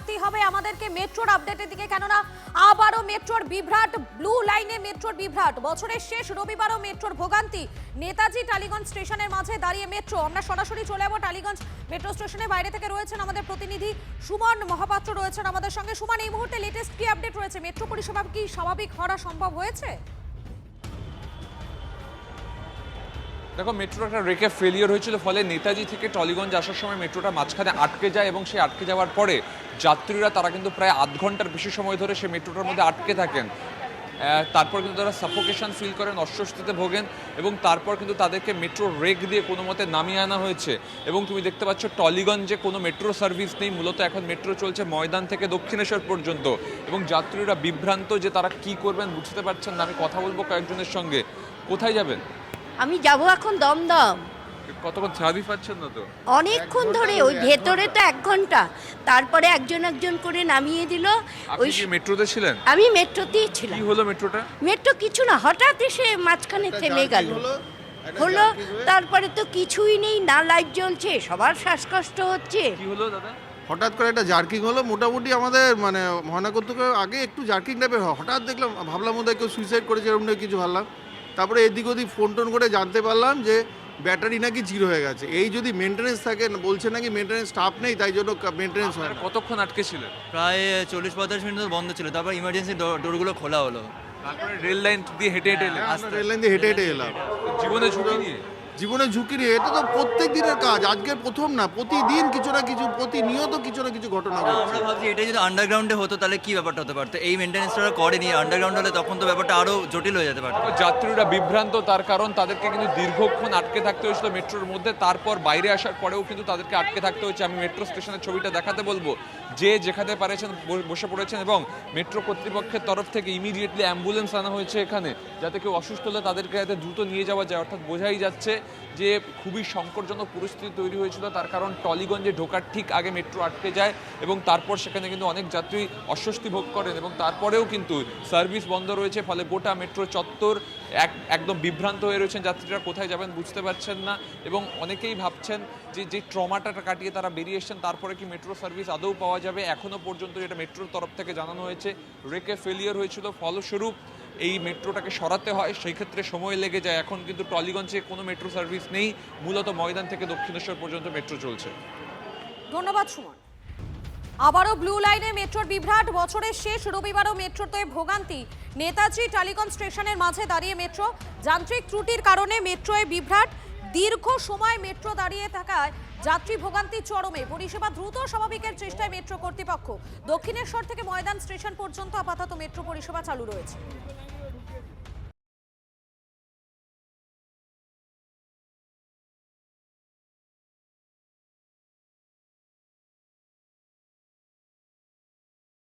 যেতেই হবে আমাদেরকে মেট্রোর আপডেটের দিকে, কেননা আবারও মেট্রোর বিভ্রাট, ব্লু লাইনে মেট্রোর বিভ্রাট। বছরের শেষ রবিবারও মেট্রোর ভোগান্তি। নেতাজি টালিগঞ্জ স্টেশনের মাঝে দাঁড়িয়ে মেট্রো। আমরা সরাসরি চলে যাবো টালিগঞ্জ মেট্রো স্টেশনের বাইরে থেকে। রয়েছেন আমাদের প্রতিনিধি সুমন মহাপাত্র, রয়েছেন আমাদের সঙ্গে। সুমন, এই মুহূর্তে লেটেস্ট কি আপডেট রয়েছে? মেট্রো পরিষেবা কি স্বাভাবিক হওয়া সম্ভব হয়েছে? দেখো, মেট্রোর একটা রেকে ফেলিয়ার হয়েছিল, ফলে নেতাজি থেকে টলিগঞ্জ আসার সময় মেট্রোটা মাঝখানে আটকে যায় এবং সেই আটকে যাওয়ার পরে যাত্রীরা তারা কিন্তু প্রায় আধ ঘন্টার বেশি সময় ধরে সেই মেট্রোটার মধ্যে আটকে থাকেন। তারপর কিন্তু তারা সাফোকেশন ফিল করেন, অস্বস্তিতে ভোগেন এবং তারপর কিন্তু তাদেরকে মেট্রো রেক দিয়ে কোনো মতে নামিয়ে আনা হয়েছে। এবং তুমি দেখতে পাচ্ছ টলিগঞ্জে কোনো মেট্রো সার্ভিস নেই। মূলত এখন মেট্রো চলছে ময়দান থেকে দক্ষিণেশ্বর পর্যন্ত এবং যাত্রীরা বিভ্রান্ত যে তারা কি করবেন বুঝতে পারছেন না। আমি কথা বলবো কয়েকজনের সঙ্গে। কোথায় যাবেন? আমি যাব এখন দমদম। কতক্ষণ সার্ভিস পাচ্ছেন না তো? অনেকক্ষণ ধরে, ওই ভেতরে তো 1 ঘন্টা, তারপরে একজন একজন করে নামিয়ে দিল। ওই মেট্রোতে ছিলেন? আমি মেট্রোতেই ছিলাম। কি হলো মেট্রোটা? মেট্রো কিছু না, হঠাৎ এসে মাঝখানে থেমে গেল। হলো তারপরে তো কিছুই নেই, না লাইট জ্বলছে, সবার শ্বাসকষ্ট হচ্ছে। কি হলো দাদা? হঠাৎ করে একটা জার্কিং হলো। মোটামুটি আমাদের মানে মহানগর থেকে আগে একটু জার্কিং টাইপের হয়। হঠাৎ দেখলাম, ভাবলাম বোধ হয় কেউ সুইসাইড করেছে, এরকম কিছু ভাবলাম। তারপরে এদিক ওদিক ফোন টোন করে জানতে পারলাম যে ব্যাটারি নাকি জিরো হয়ে গেছে। এই যদি মেনটেন্যান্স থাকে, বলছে নাকি মেনটেন্যান্স স্টাফ নেই, তাই জন্য মেনটেন্যান্স হয় না। কতক্ষণ আটকে ছিলেন? প্রায় 40-45 মিনিট বন্ধ ছিল, তারপর ইমার্জেন্সি ডোরগুলো খোলা হলো। তারপরে রেল লাইন দিয়ে হেঁটে হেঁটে এলেন? আমরা রেল লাইন দিয়ে হেঁটে হেঁটে এলাম। জীবনে ঝুঁকি নিয়ে? জীবনে ঝুঁকি নিয়ে, এটা তো প্রত্যেক দিনের কাজ, আজকের প্রথম না। প্রতিদিন কিছু না কিছু, প্রতিনিয়ত কিছু না কিছু ঘটনা ঘটছে। আমরা ভাবছি এটা যদি আন্ডারগ্রাউন্ডে হতো তাহলে কি ব্যাপারটা হতে পারতো। এই মেনটেন্যান্সটা করেনি, আন্ডারগ্রাউন্ড হলে তখন তো ব্যাপারটা আরও জটিল হয়ে যেতে পারতো। যাত্রীরা বিভ্রান্ত, তার কারণ তাদেরকে কিন্তু দীর্ঘক্ষণ আটকে থাকতে হয়েছিল মেট্রোর মধ্যে। তারপর বাইরে আসার পরেও কিন্তু তাদেরকে আটকে থাকতে হয়েছে। আমি মেট্রো স্টেশনের ছবিটা দেখাতে বলবো। যে যেখানে পারেছেন বসে পড়েছেন এবং মেট্রো কর্তৃপক্ষের তরফ থেকে ইমিডিয়েটলি অ্যাম্বুলেন্স আনা হয়েছে এখানে, যাতে কেউ অসুস্থ হলে তাদেরকে যাতে দ্রুত নিয়ে যাওয়া যায়। অর্থাৎ বোঝাই যাচ্ছে যে খুবই সংকটজনক পরিস্থিতি তৈরি হয়েছিল, তার কারণ টলিগঞ্জে ঢোকার ঠিক আগে মেট্রো আটকে যায় এবং তারপর সেখানে কিন্তু অনেক যাত্রী অস্বস্তি ভোগ করেন এবং তারপরেও কিন্তু সার্ভিস বন্ধ রয়েছে। ফলে গোটা মেট্রো চত্বর একদম বিভ্রান্ত হয়ে রয়েছেন। যাত্রীরা কোথায় যাবেন বুঝতে পারছেন না এবং অনেকেই ভাবছেন যে ট্রমাটা কাটিয়ে তারা বেরিয়ে এসছেন, তারপরে কি মেট্রো সার্ভিস আদৌ পাওয়া যাবে। এখনও পর্যন্ত যেটা মেট্রোর তরফ থেকে জানানো হয়েছে, রেকে ফেলিয়ার হয়েছিল, ফলস্বরূপ এই মেট্রোটাকে সরাতে হয়, সেই ক্ষেত্রে সময় লেগে যায়। এখন কিন্তু টলিগঞ্জে কোনো মেট্রো সার্ভিস নেই, মূলত ময়দান থেকে দক্ষিণেশ্বর পর্যন্ত মেট্রো চলছে। ধন্যবাদ সুমন। আবারও ব্লু লাইনে মেট্রোর বিভ্রাট। বছরের শেষ রবিবারও মেট্রোতে ভোগান্তি। নেতাজি টালিগঞ্জ স্টেশনের মাঝে দাঁড়িয়ে মেট্রো। যান্ত্রিক ত্রুটির কারণে মেট্রোয় বিভ্রাট। দীর্ঘ সময় মেট্রো দাঁড়িয়ে থাকায় যাত্রী ভোগান্তি চরমে। পরিষেবা দ্রুত স্বাভাবিকের চেষ্টায় মেট্রো কর্তৃপক্ষ। দক্ষিণেশ্বর থেকে ময়দান স্টেশন পর্যন্ত আপাতত মেট্রো পরিষেবা চালু রয়েছে।